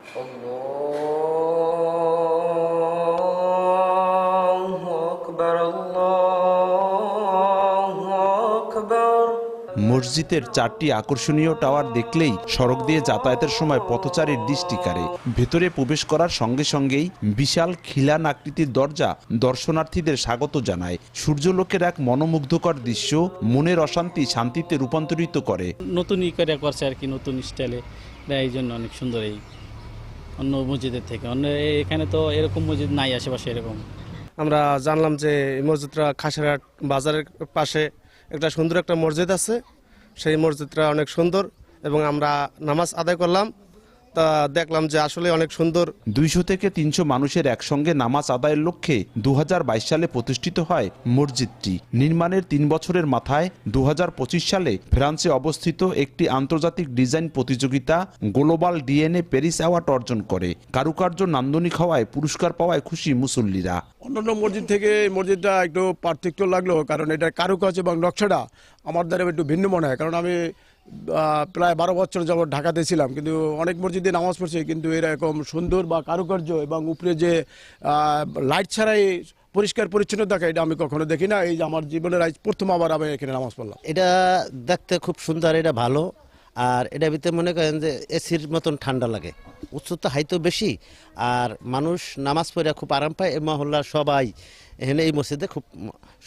আল্লাহু আকবার, আল্লাহু আকবার। মসজিদের 4টি আকর্ষণীয় টাওয়ার দেখলেই সড়ক দিয়ে যাতায়াতের সময় পথচারীর দৃষ্টি কাড়ে। ভেতরে প্রবেশ করার সঙ্গে সঙ্গেই বিশাল খিলান আকৃতির দরজা দর্শনার্থীদের স্বাগত জানায়। সূর্যলোকের এক মনোমুগ্ধকর দৃশ্য মনের অশান্তি শান্তিতে রূপান্তরিত করে। নতুন করে করছে আর কি, নতুন স্টাইলে, এই জন্য অনেক সুন্দর। এই অন্য মসজিদের থেকে অন্য এখানে তো এরকম মসজিদ নাই আশেপাশে এরকম। আমরা জানলাম যে এই মসজিদটা খাসিরহাট বাজারের পাশে একটা সুন্দর একটা মসজিদ আছে। সেই মসজিদটা অনেক সুন্দর এবং আমরা নামাজ আদায় করলাম, তা দেখলাম যে আসলে অনেক সুন্দর। 200 থেকে 300 মানুষের একসঙ্গে নামাজ আদায়ের লক্ষ্যে 2022 সালে প্রতিষ্ঠিত হয় মসজিদটি। নির্মাণের 3 বছরের মাথায় 2025 সালে ফ্রান্সে অবস্থিত একটি আন্তর্জাতিক ডিজাইন প্রতিযোগিতা গ্লোবাল ডিএনএ প্যারিস অ্যাওয়ার্ড অর্জন করে। কারুকার্য নান্দনিক হওয়ায় পুরস্কার পাওয়ায় খুশি মুসল্লিরা। অন্যান্য মসজিদ থেকে এই মসজিদটা একটু পার্থক্য লাগলো, কারণ এটা কারুকাজ এবং নকশাটা আমার দ্বারা একটু ভিন্ন মনে হয়। কারণ আমি প্রায় 12 বছর যাবৎ ঢাকাতে ছিলাম, কিন্তু অনেক মসজিদে নামাজ পড়ছি, কিন্তু এরকম সুন্দর বা কারুকার্য এবং উপরে যে লাইট ছাড়াই পরিষ্কার পরিচ্ছন্ন দেখা, এটা আমি কখনো দেখি না। এই যে আমার জীবনের আজ প্রথম আবার আমি এখানে নামাজ পড়লাম। এটা দেখতে খুব সুন্দর, এটা ভালো। আর এটা ভিতরে মনে করেন যে এসির মতন ঠান্ডা লাগে, উচ্চতা হাইতো বেশি, আর মানুষ নামাজ পড়ে খুব আরাম পায়। এই মহল্লার সবাই এখানে এই মসজিদে খুব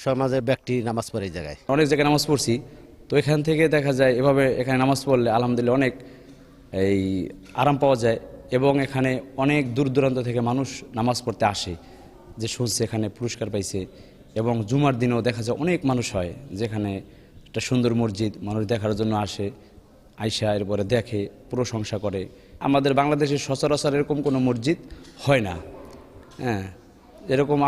সমাজের ব্যক্তি নামাজ পড়ে এই জায়গায়। অনেক জায়গায় নামাজ পড়ছি, তো এখান থেকে দেখা যায় এভাবে এখানে নামাজ পড়লে আলহামদুলিল্লাহ অনেক এই আরাম পাওয়া যায়। এবং এখানে অনেক দূর দূরান্ত থেকে মানুষ নামাজ পড়তে আসে, যে শুনছে এখানে পুরস্কার পাইছে। এবং জুমার দিনেও দেখা যায় অনেক মানুষ হয়, যেখানে একটা সুন্দর মসজিদ মানুষ দেখার জন্য আসে, আইসা এরপরে দেখে, প্রশংসা করে। আমাদের বাংলাদেশের সচরাচর এরকম কোনো মসজিদ হয় না, হ্যাঁ, এরকম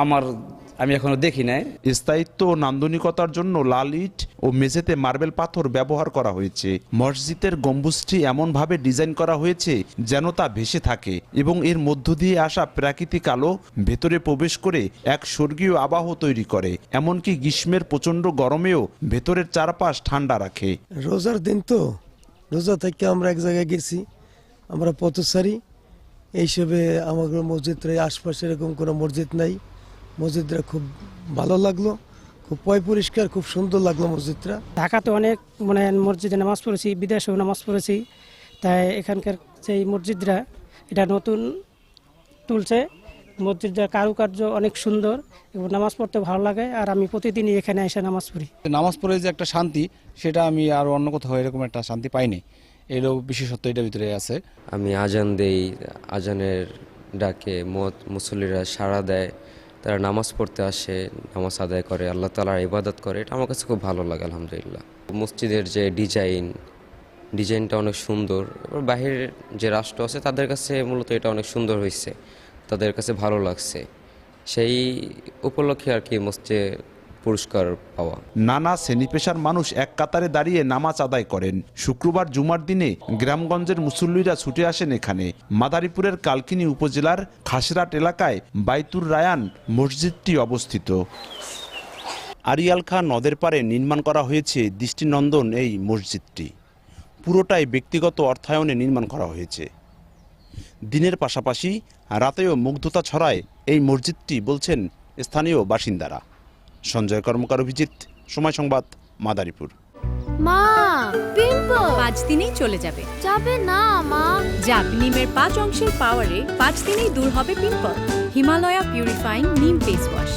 আমি এখনো দেখি নাই। স্থায়িত্ব ও নান্দনিকতার জন্য লাল ইট ও মেঝেতে মার্বেল পাথর ব্যবহার করা হয়েছে। মসজিদের গম্বুজটি এমনভাবে ডিজাইন করা হয়েছে যেন তা ভেসে থাকে এবং এর মধ্য দিয়ে আসা প্রাকৃতিক আলো ভেতরে প্রবেশ করে এক স্বর্গীয় আবহ তৈরি করে। এমনকি গ্রীষ্মের প্রচণ্ড গরমেও ভেতরের চারপাশ ঠান্ডা রাখে। রোজার দিন তো, রোজা থেকে আমরা এক জায়গায় গেছি, আমরা পথচারী, এইসবে আমাদের মসজিদের আশপাশে এরকম কোনো মসজিদ নাই। মসজিদটা খুব ভালো লাগলো, খুব পরিষ্কার, খুব সুন্দর লাগলো মসজিদটা। ঢাকাতে অনেক মসজিদে নামাজ পড়েছি, বিদেশেও নামাজ পড়েছি, তাই এখানকার সেই মসজিদরা এটা নতুন তুলছে। মসজিদটার কারুকার্য অনেক সুন্দর এবং নামাজ পড়তে ভালো লাগে। আর আমি প্রতিদিনই এখানে এসে নামাজ পড়ি। নামাজ পড়ে যে একটা শান্তি, সেটা আমি আর অন্য কোথাও এরকম একটা শান্তি পাইনি। এরও বিশেষত্ব এটার ভিতরে আছে। আমি আজান দেই, আজানের ডাকে মুসল্লিরা সাড়া দেয়, তারা নামাজ পড়তে আসে, নামাজ আদায় করে, আল্লাহ তাআলার ইবাদত করে। এটা আমার কাছে খুব ভালো লাগে আলহামদুলিল্লাহ। মসজিদের যে ডিজাইনটা অনেক সুন্দর। এবার বাহিরের যে রাষ্ট্র আছে তাদের কাছে মূলত এটা অনেক সুন্দর হয়েছে, তাদের কাছে ভালো লাগছে, সেই উপলক্ষে আর কি মসজিদে পুরস্কার পাওয়া। নানা শ্রেণী পেশার মানুষ এক কাতারে দাঁড়িয়ে নামাজ আদায় করেন। শুক্রবার জুমার দিনে গ্রামগঞ্জের মুসল্লিরা ছুটে আসেন এখানে। মাদারীপুরের কালকিনি উপজেলার খাসিরহাট এলাকায় বাইতুর রায়ান মসজিদটি অবস্থিত। আরিয়াল খান নদের পাড়ে নির্মাণ করা হয়েছে দৃষ্টিনন্দন এই মসজিদটি। পুরোটাই ব্যক্তিগত অর্থায়নে নির্মাণ করা হয়েছে। দিনের পাশাপাশি রাতেও মুগ্ধতা ছড়ায় এই মসজিদটি, বলছেন স্থানীয় বাসিন্দারা। সঞ্জয় কর্মকার, অভিজিৎ, সময় সংবাদ, মাদারীপুর। মা, পিম্পল 5 দিনেই চলে যাবে। যাবে না মা, যাক, নিমের 5 অংশের পাওয়ারে 5 দিনেই দূর হবে পিম্পল। হিমালয়া পিউরিফাইং নিম ফেস ওয়াশ।